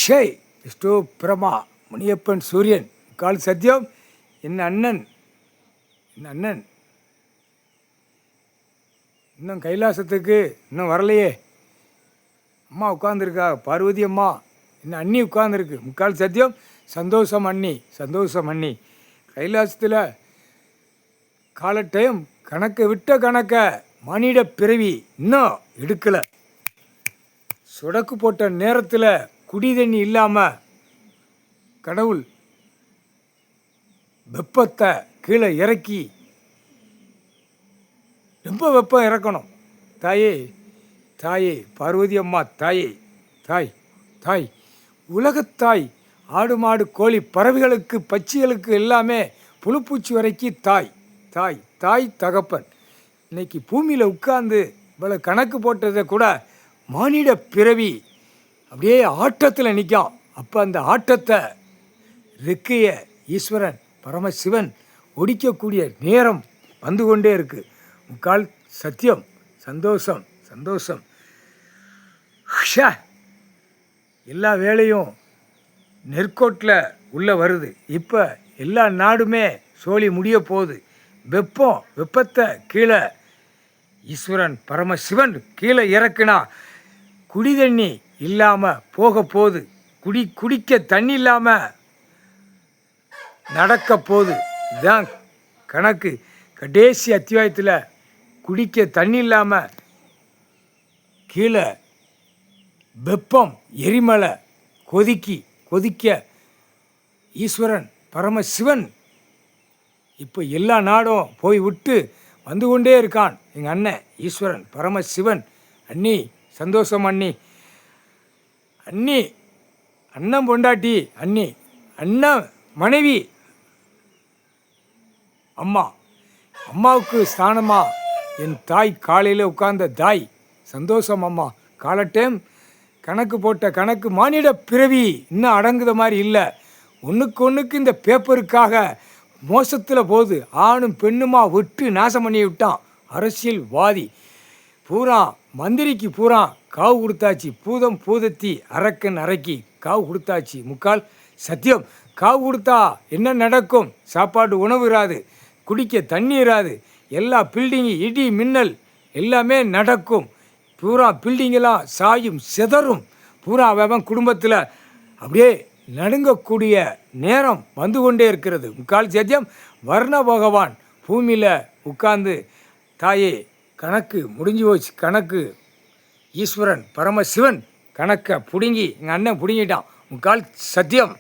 ஷே விஷ்ணு பிரமா முனியப்பன் சூரியன் கால் சத்தியம் என் அண்ணன் இன்னும் கைலாசத்துக்கு இன்னும் வரலையே. அம்மா உட்காந்துருக்கா, பார்வதி அம்மா. இன்னும் அண்ணி உட்காந்துருக்கு. முக்கால் சத்தியம் சந்தோஷம் அண்ணி கைலாசத்தில் காலட்டையும் கணக்கை விட்ட கணக்க மானிட பிறவி இன்னும் எடுக்கலை. சொடக்கு போட்ட நேரத்தில் குடி தண்ணி இல்லாமல் கடவுள் வெப்பத்தை கீழே இறக்கி, ரொம்ப வெப்பம் இறக்கணும். தாயே பார்வதி அம்மா, தாய் உலகத்தாய், ஆடு மாடு கோழி பறவைகளுக்கு பட்சிகளுக்கு எல்லாமே புழுப்பூச்சி வரைக்கும் தாய் தகப்பன். இன்னைக்கு பூமியில் உட்கார்ந்து இவ்வளோ கணக்கு போட்டதை கூட மானிட பிறவி அப்படியே ஆட்டத்தில் நிற்கும். அப்போ அந்த ஆட்டத்தை ரெக்கைய ஈஸ்வரன் பரமசிவன் ஒடிக்கக்கூடிய நேரம் வந்து கொண்டே இருக்கு. முக்கால் சத்தியம் சந்தோஷம். எல்லா வேலையும் நெற்கோட்டில் உள்ளே வருது. இப்போ எல்லா நாடுமே சோழி முடிய போகுது. வெப்பத்தை கீழே ஈஸ்வரன் பரமசிவன் கீழே இறக்குனா குடி தண்ணி இல்லாமல் போக போகுது. குடிக்க தண்ணி இல்லாமல் நடக்க போகுது. இதுதான் கணக்கு. கடைசி அத்தியாயத்தில் குடிக்க தண்ணி இல்லாமல் கீழே வெப்பம் எரிமலை கொதிக்க ஈஸ்வரன் பரமசிவன் இப்போ எல்லா நாடும் போய் விட்டு வந்து கொண்டே இருக்கான். எங்கள் அண்ணன் ஈஸ்வரன் பரமசிவன். அண்ணி சந்தோஷம் அண்ணன் பொண்டாட்டி, அண்ணன் மனைவி, அம்மாவுக்கு ஸ்தானமா என் தாய் காலையில் உட்கார்ந்த தாய். சந்தோஷம் அம்மா. காலட்டைம் கணக்கு போட்ட கணக்கு மானிட பிறவி இன்னும் அடங்குத மாதிரி இல்லை. ஒன்றுக்கு இந்த பேப்பருக்காக மோசத்தில் போகுது. ஆணும் பெண்ணுமா விட்டு நாசம் பண்ணி விட்டான் அரசியல்வாதி பூரா. மந்திரிக்கு பூரா காவு கொடுத்தாச்சு. பூதம் பூதத்தி அரக்கன் அரக்கி காவு கொடுத்தாச்சு. முக்கால் சத்தியம். காவு கொடுத்தா என்ன நடக்கும்? சாப்பாடு உணவு இராது, குடிக்க தண்ணி இராது. எல்லா பில்டிங்கு இடி மின்னல் எல்லாமே நடக்கும். பூரா பில்டிங்கெல்லாம் சாயும் சிதறும். பூரா அவன் குடும்பத்தில் அப்படியே நடுங்கக்கூடிய நேரம் வந்து கொண்டே இருக்கிறது. முக்கால் சத்தியம். வர்ண பகவான் பூமியில் உட்கார்ந்து, தாயே கணக்கு முடிஞ்சு போச்சு. கணக்கு ஈஸ்வரன் பரமசிவன் கணக்கை பிடுங்கி எங்கள் அண்ணன் பிடுங்கிட்டான். முக்கால் சத்தியம்.